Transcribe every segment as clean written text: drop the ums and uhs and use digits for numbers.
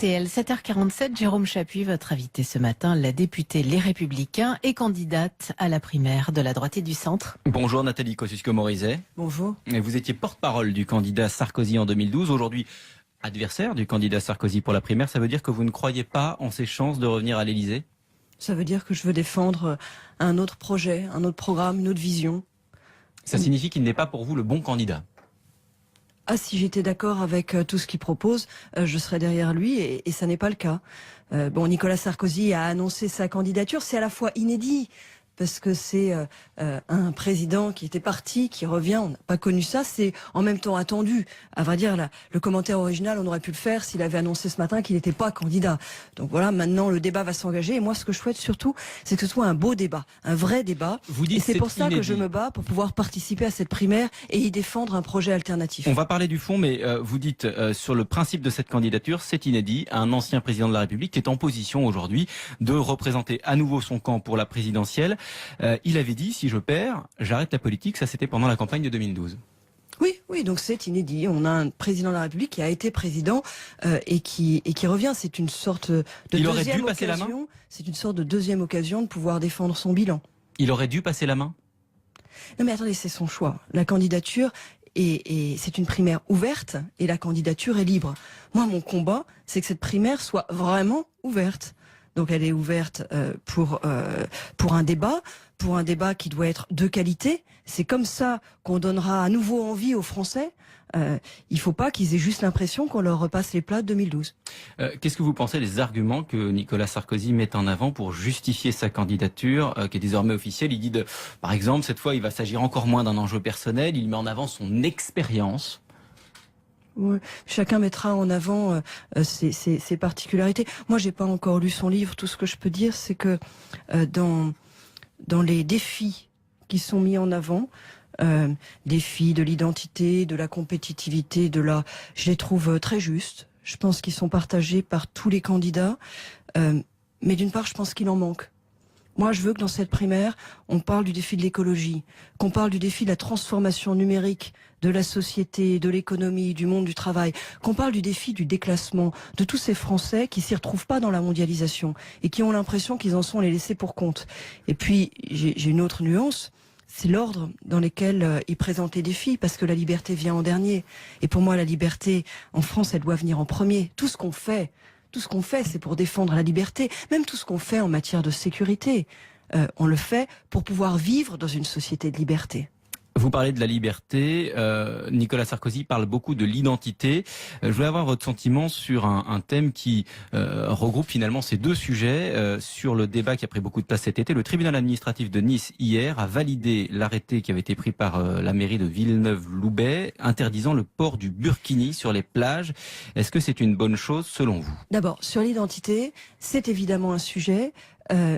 RTL, 7h47, Jérôme Chapuis, votre invité ce matin, la députée Les Républicains et candidate à la primaire de la droite et du centre. Bonjour Nathalie Kosciusko-Morizet. Bonjour. Vous étiez porte-parole du candidat Sarkozy en 2012, aujourd'hui adversaire du candidat Sarkozy pour la primaire. Ça veut dire que vous ne croyez pas en ses chances de revenir à l'Élysée ? Ça veut dire que je veux défendre un autre projet, un autre programme, une autre vision. Ça signifie qu'il n'est pas pour vous le bon candidat ? Ah, si j'étais d'accord avec tout ce qu'il propose, je serais derrière lui et ça n'est pas le cas. Nicolas Sarkozy a annoncé sa candidature, c'est à la fois inédit, parce que c'est un président qui était parti, qui revient, on n'a pas connu ça, c'est en même temps attendu. À vrai dire, le commentaire original, on aurait pu le faire s'il avait annoncé ce matin qu'il n'était pas candidat. Donc voilà, maintenant le débat va s'engager, et moi ce que je souhaite surtout, c'est que ce soit un beau débat, un vrai débat. Vous dites et c'est pour ça inédit. que je me bats, pour pouvoir participer à cette primaire et y défendre un projet alternatif. On va parler du fond, mais vous dites sur le principe de cette candidature, c'est inédit. Un ancien président de la République qui est en position aujourd'hui de représenter à nouveau son camp pour la présidentielle. Il avait dit, si je perds, j'arrête la politique. Ça, c'était pendant la campagne de 2012. Oui, donc c'est inédit. On a un président de la République qui a été président et qui revient. C'est une sorte de Il aurait deuxième dû passer la main ? occasion. C'est une sorte de deuxième occasion de pouvoir défendre son bilan. Il aurait dû passer la main ? Non mais attendez, c'est son choix. La candidature et c'est une primaire ouverte et la candidature est libre. Moi, mon combat, c'est que cette primaire soit vraiment ouverte. Donc elle est ouverte pour un débat qui doit être de qualité. C'est comme ça qu'on donnera à nouveau envie aux Français. Il ne faut pas qu'ils aient juste l'impression qu'on leur repasse les plats de 2012. Qu'est-ce que vous pensez des arguments que Nicolas Sarkozy met en avant pour justifier sa candidature, qui est désormais officielle ? Il dit, par exemple, cette fois, il va s'agir encore moins d'un enjeu personnel. Il met en avant son expérience. Oui, chacun mettra en avant ses particularités. Moi, j'ai pas encore lu son livre. Tout ce que je peux dire, c'est que dans les défis qui sont mis en avant, défis de l'identité, de la compétitivité, je les trouve très justes. Je pense qu'ils sont partagés par tous les candidats. Mais d'une part, je pense qu'il en manque. Moi, je veux que dans cette primaire, on parle du défi de l'écologie, qu'on parle du défi de la transformation numérique de la société, de l'économie, du monde du travail, qu'on parle du défi du déclassement, de tous ces Français qui s'y retrouvent pas dans la mondialisation et qui ont l'impression qu'ils en sont les laissés pour compte. Et puis, j'ai une autre nuance, c'est l'ordre dans lequel ils présentent les défis, parce que la liberté vient en dernier. Et pour moi, la liberté, en France, elle doit venir en premier. Tout ce qu'on fait, c'est pour défendre la liberté. Même tout ce qu'on fait en matière de sécurité, on le fait pour pouvoir vivre dans une société de liberté. Vous parlez de la liberté, Nicolas Sarkozy parle beaucoup de l'identité. Je voulais avoir votre sentiment sur un thème qui regroupe finalement ces deux sujets. Sur le débat qui a pris beaucoup de place cet été, le tribunal administratif de Nice hier a validé l'arrêté qui avait été pris par la mairie de Villeneuve-Loubet interdisant le port du burkini sur les plages. Est-ce que c'est une bonne chose selon vous ? D'abord, sur l'identité, c'est évidemment un sujet.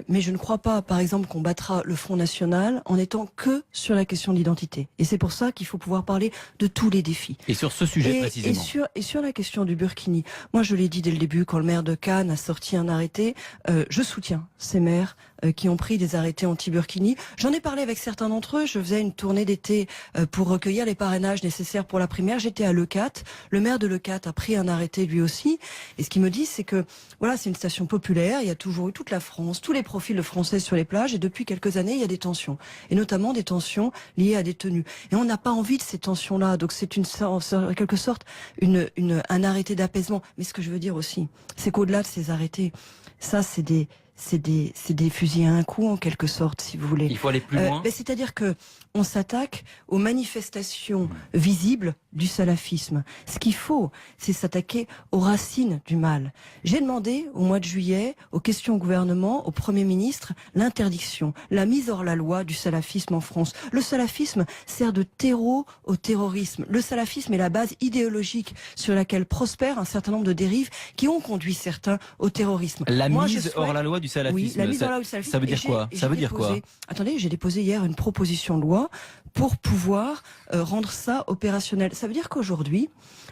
Mais je ne crois pas, par exemple, qu'on battra le Front National en étant que sur la question de l'identité. Et c'est pour ça qu'il faut pouvoir parler de tous les défis. Et sur ce sujet précisément. Et sur la question du burkini, moi je l'ai dit dès le début, quand le maire de Cannes a sorti un arrêté, je soutiens ces maires qui ont pris des arrêtés anti-burkini. J'en ai parlé avec certains d'entre eux, je faisais une tournée d'été pour recueillir les parrainages nécessaires pour la primaire. J'étais à Leucate, le maire de Leucate a pris un arrêté lui aussi. Et ce qu'il me dit, c'est que voilà, c'est une station populaire, il y a toujours eu toute la France, tous les profils de Français sur les plages, et depuis quelques années, il y a des tensions, et notamment des tensions liées à des tenues. Et on n'a pas envie de ces tensions-là, donc c'est en quelque sorte un arrêté d'apaisement. Mais ce que je veux dire aussi, c'est qu'au-delà de ces arrêtés, ça c'est des fusils à un coup en quelque sorte, si vous voulez. Il faut aller plus loin. C'est-à-dire que on s'attaque aux manifestations visibles du salafisme. Ce qu'il faut, c'est s'attaquer aux racines du mal. J'ai demandé au mois de juillet, aux questions au gouvernement, au Premier ministre, l'interdiction, la mise hors la loi du salafisme en France. Le salafisme sert de terreau au terrorisme. Le salafisme est la base idéologique sur laquelle prospèrent un certain nombre de dérives qui ont conduit certains au terrorisme. Hors la loi du salafisme. Oui, la mise hors la loi du salafisme. Ça veut dire quoi ? Ça veut dire quoi ? Attendez, j'ai déposé hier une proposition de loi pour pouvoir rendre ça opérationnel. Ça veut dire qu'aujourd'hui,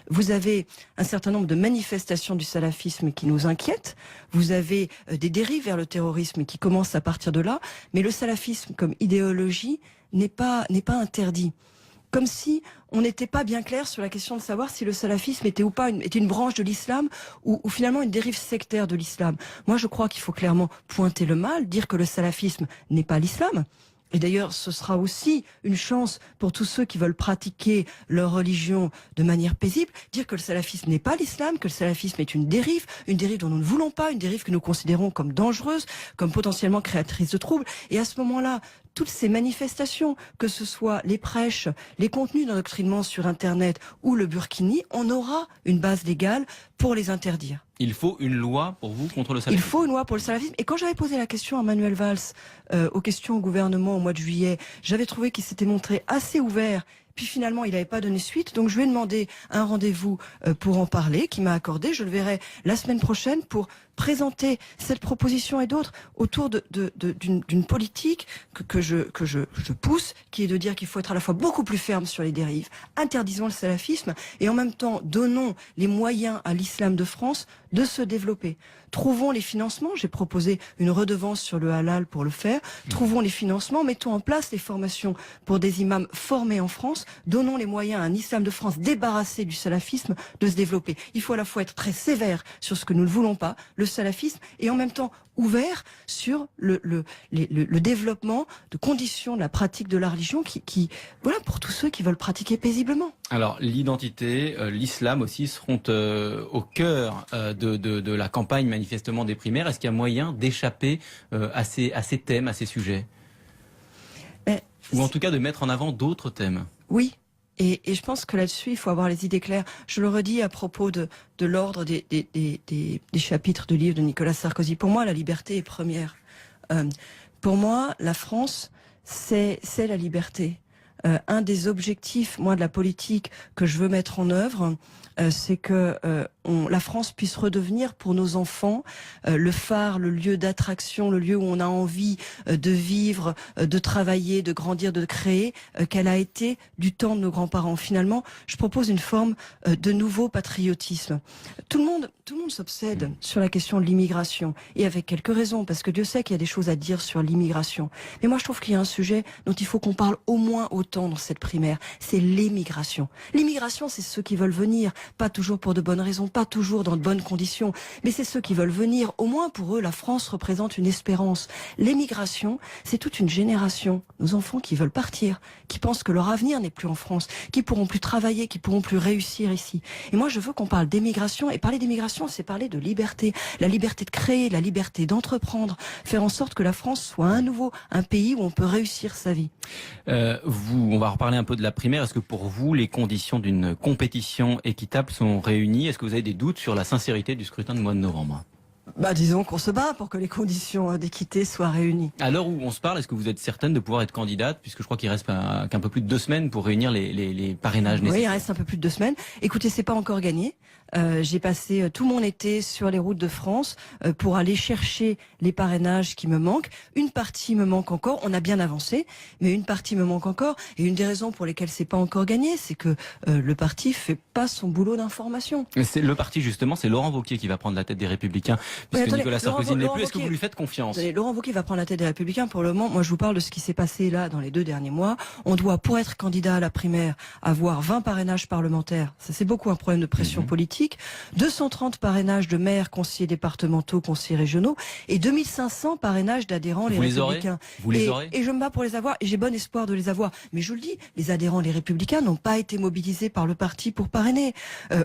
vous avez un certain nombre de manifestations du salafisme qui nous inquiètent, vous avez des dérives vers le terrorisme qui commencent à partir de là, mais le salafisme comme idéologie n'est pas interdit. comme si on n'était pas bien clair sur la question de savoir si le salafisme était ou pas était une branche de l'islam ou finalement une dérive sectaire de l'islam. Moi, je crois qu'il faut clairement pointer le mal, dire que le salafisme n'est pas l'islam. Et d'ailleurs, ce sera aussi une chance pour tous ceux qui veulent pratiquer leur religion de manière paisible, dire que le salafisme n'est pas l'islam, que le salafisme est une dérive dont nous ne voulons pas, une dérive que nous considérons comme dangereuse, comme potentiellement créatrice de troubles. Et à ce moment-là, toutes ces manifestations, que ce soit les prêches, les contenus d'endoctrinement sur Internet ou le burkini, on aura une base légale pour les interdire. Il faut une loi pour vous contre le salafisme. Il faut une loi pour le salafisme. Et quand j'avais posé la question à Manuel Valls, aux questions au gouvernement au mois de juillet, j'avais trouvé qu'il s'était montré assez ouvert. Puis finalement, il n'avait pas donné suite. Donc je lui ai demandé un rendez-vous pour en parler, qu'il m'a accordé. Je le verrai la semaine prochaine pour présenter cette proposition et d'autres autour d'une politique que je pousse, qui est de dire qu'il faut être à la fois beaucoup plus ferme sur les dérives, interdisons le salafisme et en même temps donnons les moyens à l'islam de France de se développer. Trouvons les financements, j'ai proposé une redevance sur le halal pour le faire, trouvons les financements, mettons en place les formations pour des imams formés en France, donnons les moyens à un islam de France débarrassé du salafisme de se développer. Il faut à la fois être très sévère sur ce que nous ne voulons pas, le salafisme, et en même temps ouvert sur le développement de conditions de la pratique de la religion qui voilà, pour tous ceux qui veulent pratiquer paisiblement. Alors l'identité, l'islam aussi seront au cœur de la campagne manifestement des primaires. Est-ce qu'il y a moyen d'échapper à ces thèmes, à ces sujets? Ou en tout cas de mettre en avant d'autres thèmes? Oui. Et je pense que là-dessus, il faut avoir les idées claires. Je le redis à propos de l'ordre des chapitres du livre de Nicolas Sarkozy. Pour moi, la liberté est première. Pour moi, la France, c'est la liberté. Un des objectifs, moi, de la politique que je veux mettre en œuvre, c'est que la France puisse redevenir pour nos enfants le phare, le lieu d'attraction, le lieu où on a envie de vivre, de travailler, de grandir, de créer, qu'elle a été du temps de nos grands-parents. Finalement, je propose une forme de nouveau patriotisme. Tout le monde s'obsède sur la question de l'immigration, et avec quelques raisons, parce que Dieu sait qu'il y a des choses à dire sur l'immigration. Mais moi, je trouve qu'il y a un sujet dont il faut qu'on parle au moins autant dans cette primaire, c'est l'émigration. L'immigration, c'est ceux qui veulent venir, pas toujours pour de bonnes raisons, pas toujours dans de bonnes conditions, mais c'est ceux qui veulent venir. Au moins pour eux, la France représente une espérance. L'émigration, c'est toute une génération, nos enfants qui veulent partir, qui pensent que leur avenir n'est plus en France, qui pourront plus travailler, qui pourront plus réussir ici. Et moi, je veux qu'on parle d'émigration, et parler d'émigration, c'est parler de liberté. La liberté de créer, la liberté d'entreprendre, faire en sorte que la France soit à nouveau un pays où on peut réussir sa vie. On va reparler un peu de la primaire. Est-ce que pour vous, les conditions d'une compétition équitable sont réunies? Est-ce que vous avez des doutes sur la sincérité du scrutin de mois de novembre? Disons qu'on se bat pour que les conditions d'équité soient réunies. À l'heure où on se parle, est-ce que vous êtes certaine de pouvoir être candidate, puisque je crois qu'il reste qu'un peu plus de 2 semaines pour réunir les parrainages nécessaires? Oui, il reste un peu plus de 2 semaines. Écoutez, c'est pas encore gagné. J'ai passé tout mon été sur les routes de France pour aller chercher les parrainages qui me manquent. Une partie me manque encore. On a bien avancé, mais une partie me manque encore. Et une des raisons pour lesquelles c'est pas encore gagné, c'est que le parti fait pas son boulot d'information. Le parti, justement, c'est Laurent Wauquiez qui va prendre la tête des Républicains, puisque attendez, Nicolas Sarkozy ne l'est plus. Est-ce que vous lui faites confiance? Laurent Wauquiez va prendre la tête des Républicains. Pour le moment, moi, je vous parle de ce qui s'est passé là dans les 2 derniers mois. On doit, pour être candidat à la primaire, avoir 20 parrainages parlementaires. Ça, c'est beaucoup un problème de pression politique. 230 parrainages de maires, conseillers départementaux, conseillers régionaux et 2500 parrainages d'adhérents les Républicains. Vous les aurez? Et je me bats pour les avoir et j'ai bon espoir de les avoir. Mais je vous le dis, les adhérents les Républicains n'ont pas été mobilisés par le parti pour parrainer.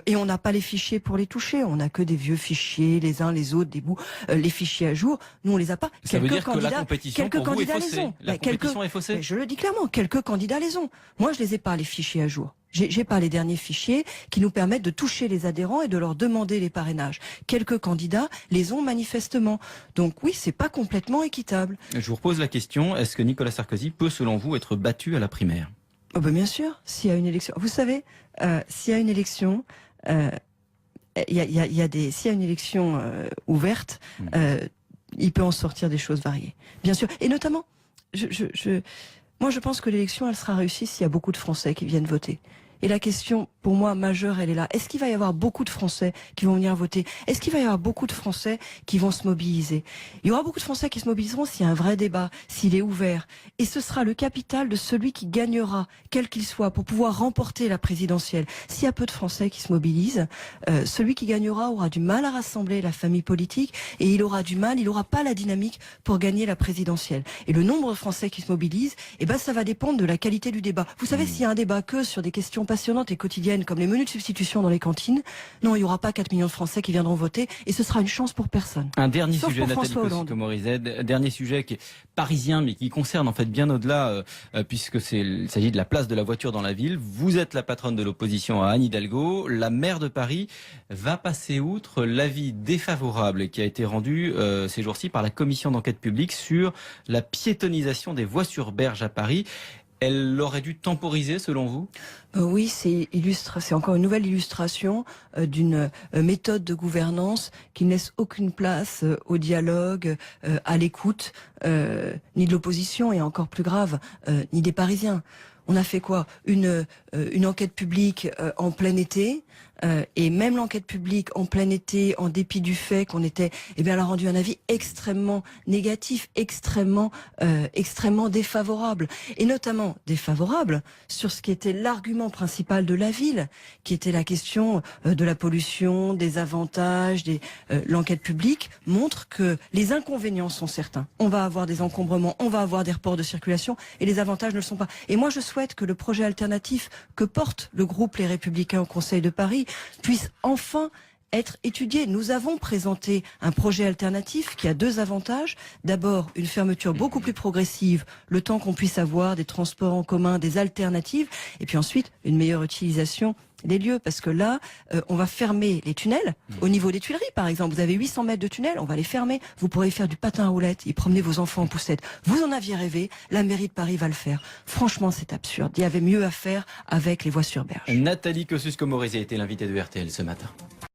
Et on n'a pas les fichiers pour les toucher. On n'a que des vieux fichiers, les uns les autres, des bouts. Les fichiers à jour, nous on les a pas. Ça veut dire que la compétition pour vous est faussée. La compétition est faussée. Je le dis clairement, quelques candidats les ont. Moi je les ai pas, les fichiers à jour. J'ai pas les derniers fichiers qui nous permettent de toucher les adhérents et de leur demander les parrainages. Quelques candidats les ont manifestement. Donc oui, c'est pas complètement équitable. Je vous repose la question, est-ce que Nicolas Sarkozy peut, selon vous, être battu à la primaire? Bien sûr, s'il y a une élection. Vous savez, s'il y a une élection, s'il y a une élection ouverte, il peut en sortir des choses variées. Bien sûr. Et notamment, moi je pense que l'élection, elle sera réussie s'il y a beaucoup de Français qui viennent voter. Et la question, pour moi, majeure, elle est là. Est-ce qu'il va y avoir beaucoup de Français qui vont venir voter? Est-ce qu'il va y avoir beaucoup de Français qui vont se mobiliser? Il y aura beaucoup de Français qui se mobiliseront s'il y a un vrai débat, s'il est ouvert. Et ce sera le capital de celui qui gagnera, quel qu'il soit, pour pouvoir remporter la présidentielle. S'il y a peu de Français qui se mobilisent, celui qui gagnera aura du mal à rassembler la famille politique et il n'aura pas la dynamique pour gagner la présidentielle. Et le nombre de Français qui se mobilisent, ça va dépendre de la qualité du débat. Vous savez, s'il y a un débat que sur des questions passionnantes et quotidiennes comme les menus de substitution dans les cantines, non, il n'y aura pas 4 millions de Français qui viendront voter et ce sera une chance pour personne. Un dernier Sauf sujet, pour Nathalie François Hollande. Kosciusko-Morizet, dernier sujet qui est parisien mais qui concerne en fait bien au-delà puisque il s'agit de la place de la voiture dans la ville. Vous êtes la patronne de l'opposition à Anne Hidalgo. La maire de Paris va passer outre l'avis défavorable qui a été rendu ces jours-ci par la commission d'enquête publique sur la piétonisation des voies sur berge à Paris. Elle aurait dû temporiser selon vous? Oui, c'est encore une nouvelle illustration d'une méthode de gouvernance qui ne laisse aucune place au dialogue, à l'écoute, ni de l'opposition et encore plus grave, ni des Parisiens. On a fait quoi? Une enquête publique en plein été. Et même l'enquête publique en plein été, en dépit du fait qu'on était, elle a rendu un avis extrêmement négatif, extrêmement défavorable, et notamment défavorable sur ce qui était l'argument principal de la ville, qui était la question de la pollution, des avantages. L'enquête publique montre que les inconvénients sont certains. On va avoir des encombrements, on va avoir des reports de circulation, et les avantages ne le sont pas. Et moi, je souhaite que le projet alternatif que porte le groupe Les Républicains au Conseil de Paris puisse enfin être étudié. Nous avons présenté un projet alternatif qui a 2 avantages. D'abord, une fermeture beaucoup plus progressive, le temps qu'on puisse avoir des transports en commun, des alternatives, et puis ensuite, une meilleure utilisation des lieux, parce que là, on va fermer les tunnels. Au niveau des Tuileries, par exemple, vous avez 800 mètres de tunnels, on va les fermer. Vous pourrez faire du patin à roulettes et promener vos enfants en poussette. Vous en aviez rêvé, la mairie de Paris va le faire. Franchement, c'est absurde. Il y avait mieux à faire avec les voies sur berge. Nathalie Kosciusko-Morizet était l'invitée de RTL ce matin.